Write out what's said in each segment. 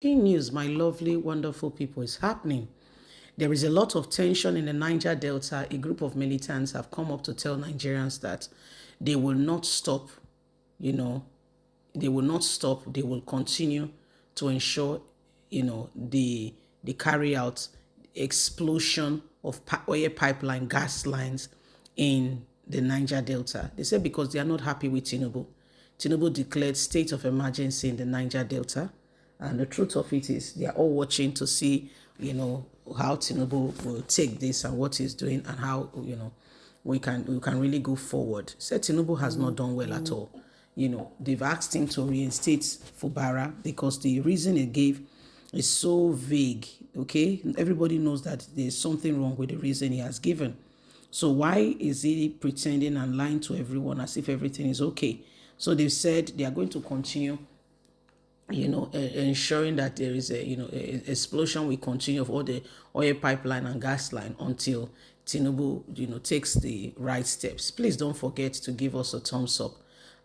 News, my lovely, wonderful people, is happening. There is a lot of tension in the Niger Delta. A group of militants have come up to tell Nigerians that they will not stop, you know, they will not stop. They will continue to ensure, they carry out explosion of oil pipeline gas lines in the Niger Delta. They said because they are not happy with Tinubu. Tinubu declared state of emergency in the Niger Delta. And the truth of it is they are all watching to see, how Tinubu will take this and what he's doing and how, we can really go forward. Said Tinubu has not done well at all. They've asked him to reinstate Fubara because the reason he gave is so vague. Okay, everybody knows that there's something wrong with the reason he has given. So why is he pretending and lying to everyone as if everything is okay? So they've said they are going to continue, ensuring that there is a explosion will continue of all the oil pipeline and gas line until Tinubu, takes the right steps. Please don't forget to give us a thumbs up,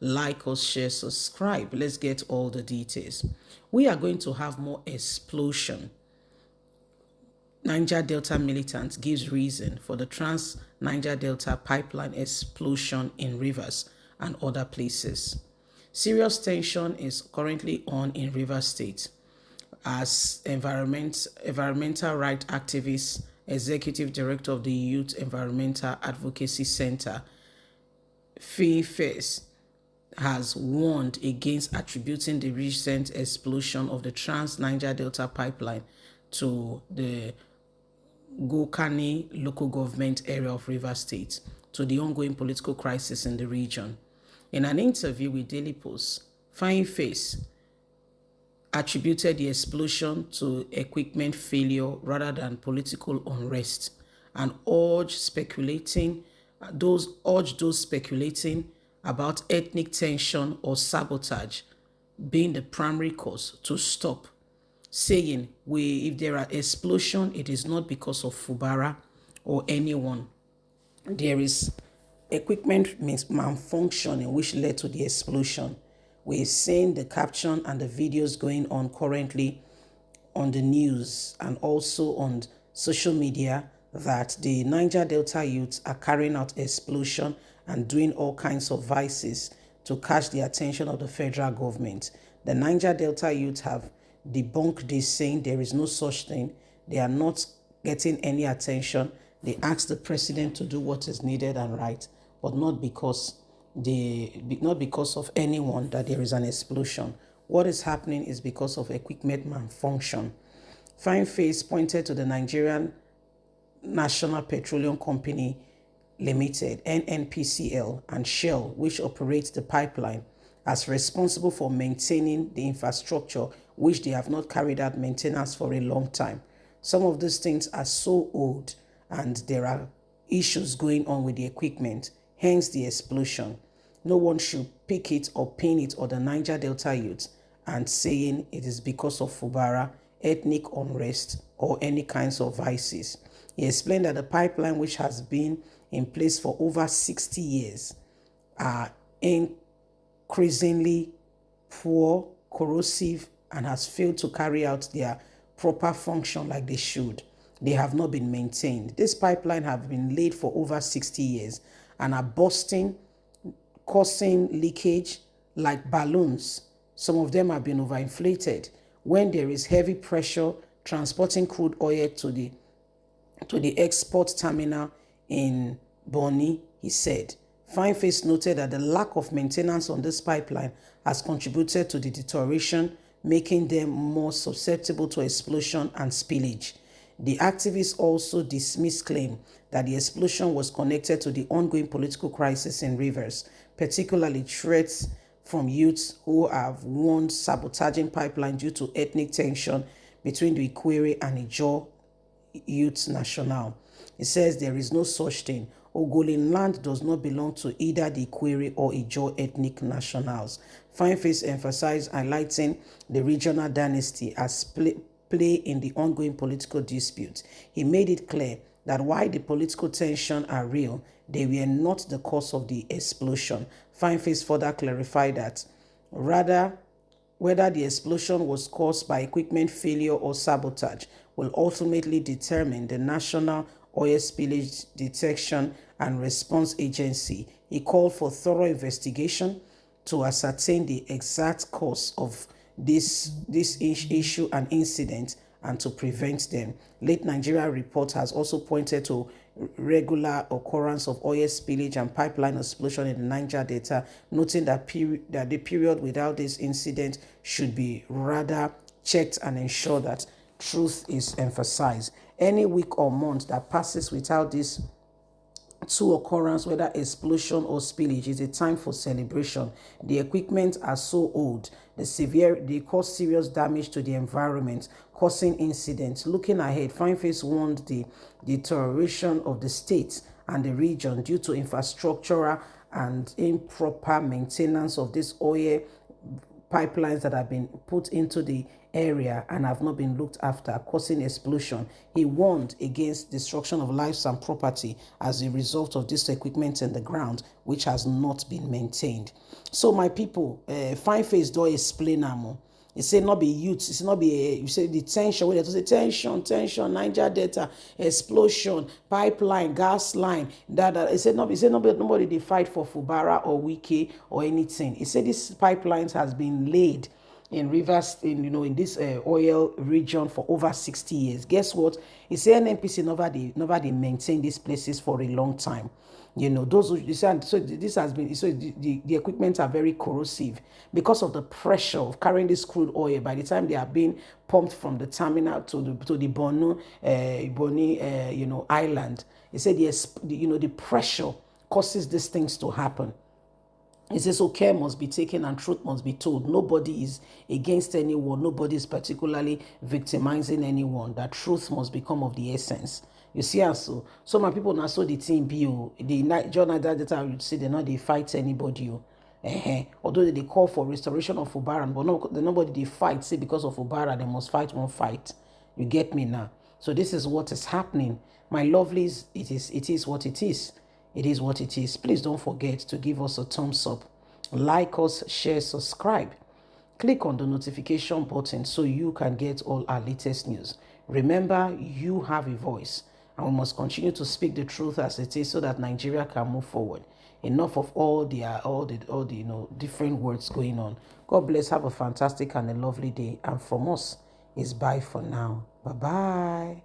like us, share, subscribe. Let's get all the details. We are going to have more explosion. Niger Delta militant gives reason for the Trans-Niger Delta pipeline explosion in rivers and other places. Serious tension is currently on in Rivers State as environmental rights activist, executive director of the Youth Environmental Advocacy Center, Fyneface, has warned against attributing the recent explosion of the Trans-Niger Delta pipeline to the Gokani local government area of Rivers State to the ongoing political crisis in the region. In an interview with Daily Post, Fyneface attributed the explosion to equipment failure rather than political unrest and urged those speculating about ethnic tension or sabotage being the primary cause to stop, saying if there are explosion, it is not because of Fubara or anyone. There is equipment malfunctioning which led to the explosion. We're seeing the caption and the videos going on currently on the news and also on social media that the Niger Delta youths are carrying out explosion and doing all kinds of vices to catch the attention of the federal government. The Niger Delta youths have debunked this, saying there is no such thing. They are not getting any attention. They ask the president to do what is needed and right, but not because of anyone that there is an explosion. What is happening is because of equipment malfunction. Fyneface pointed to the Nigerian National Petroleum Company Limited, NNPCL, and Shell, which operates the pipeline, as responsible for maintaining the infrastructure, which they have not carried out maintenance for a long time. Some of these things are so old and there are issues going on with the equipment, hence the explosion. No one should pick it or pin it on the Niger Delta youth and saying it is because of Fubara, ethnic unrest, or any kinds of vices. He explained that the pipeline, which has been in place for over 60 years, are increasingly poor, corrosive, and has failed to carry out their proper function like they should. They have not been maintained. This pipeline have been laid for over 60 years and are busting, causing leakage like balloons. Some of them have been overinflated. When there is heavy pressure transporting crude oil to the export terminal in Bonny, he said. Fyneface noted that the lack of maintenance on this pipeline has contributed to the deterioration, making them more susceptible to explosion and spillage. The activists also dismissed claim that the explosion was connected to the ongoing political crisis in Rivers, particularly threats from youths who have warned sabotaging pipeline due to ethnic tension between the Ikwere and Ijaw Youth National. It says there is no such thing. Ogolin land does not belong to either the Ikwere or Ijaw ethnic nationals. Fyneface emphasized highlighting the regional dynasty as play in the ongoing political dispute. He made it clear that while the political tension are real, they were not the cause of the explosion. Fyneface further clarified that rather Whether the explosion was caused by equipment failure or sabotage will ultimately determine the National Oil Spillage Detection and Response Agency. He called for thorough investigation to ascertain the exact cause of this issue and incident and to prevent them. Late Nigeria report has also pointed to regular occurrence of oil spillage and pipeline explosion in the Niger Delta, noting that the period without this incident should be rather checked and ensure that truth is emphasized. Any week or month that passes without this two occurrence, whether explosion or spillage, is a time for celebration. The equipment are so old, they cause serious damage to the environment, causing incidents. Looking ahead, Fyneface warned the deterioration of the state and the region due to infrastructural and improper maintenance of this oil pipelines that have been put into the area and have not been looked after, causing explosion. He warned against destruction of lives and property as a result of this equipment in the ground, which has not been maintained. So my people, Fyneface do explain am. He say not be youth, it's not be you say the tension, when they say tension, Niger Delta, explosion, pipeline, gas line, that. He said nobody they fight for Fubara or Wiki or anything. He said this pipelines has been laid in rivers in this oil region for over 60 years. Guess what? He said NNPC never they maintain these places for a long time. Those who decide, so this has been, so the equipment are very corrosive because of the pressure of carrying this crude oil. By the time they are being pumped from the terminal to the Boni island, he said the pressure causes these things to happen. He says, so care must be taken and truth must be told. Nobody is against anyone. Nobody is particularly victimizing anyone. That truth must become of the essence. You see, also, so my people now saw the team be the Niger Delta, you see, they fight anybody. Although they call for restoration of Fubara, but nobody they fight, say because of Fubara, they must fight one fight. You get me now? So this is what is happening. My lovelies, it is what it is. It is what it is. Please don't forget to give us a thumbs up. Like us, share, subscribe. Click on the notification button so you can get all our latest news. Remember, you have a voice, and we must continue to speak the truth as it is so that Nigeria can move forward. Enough of all the different words going on. God bless. Have a fantastic and a lovely day. And from us, is bye for now. Bye-bye.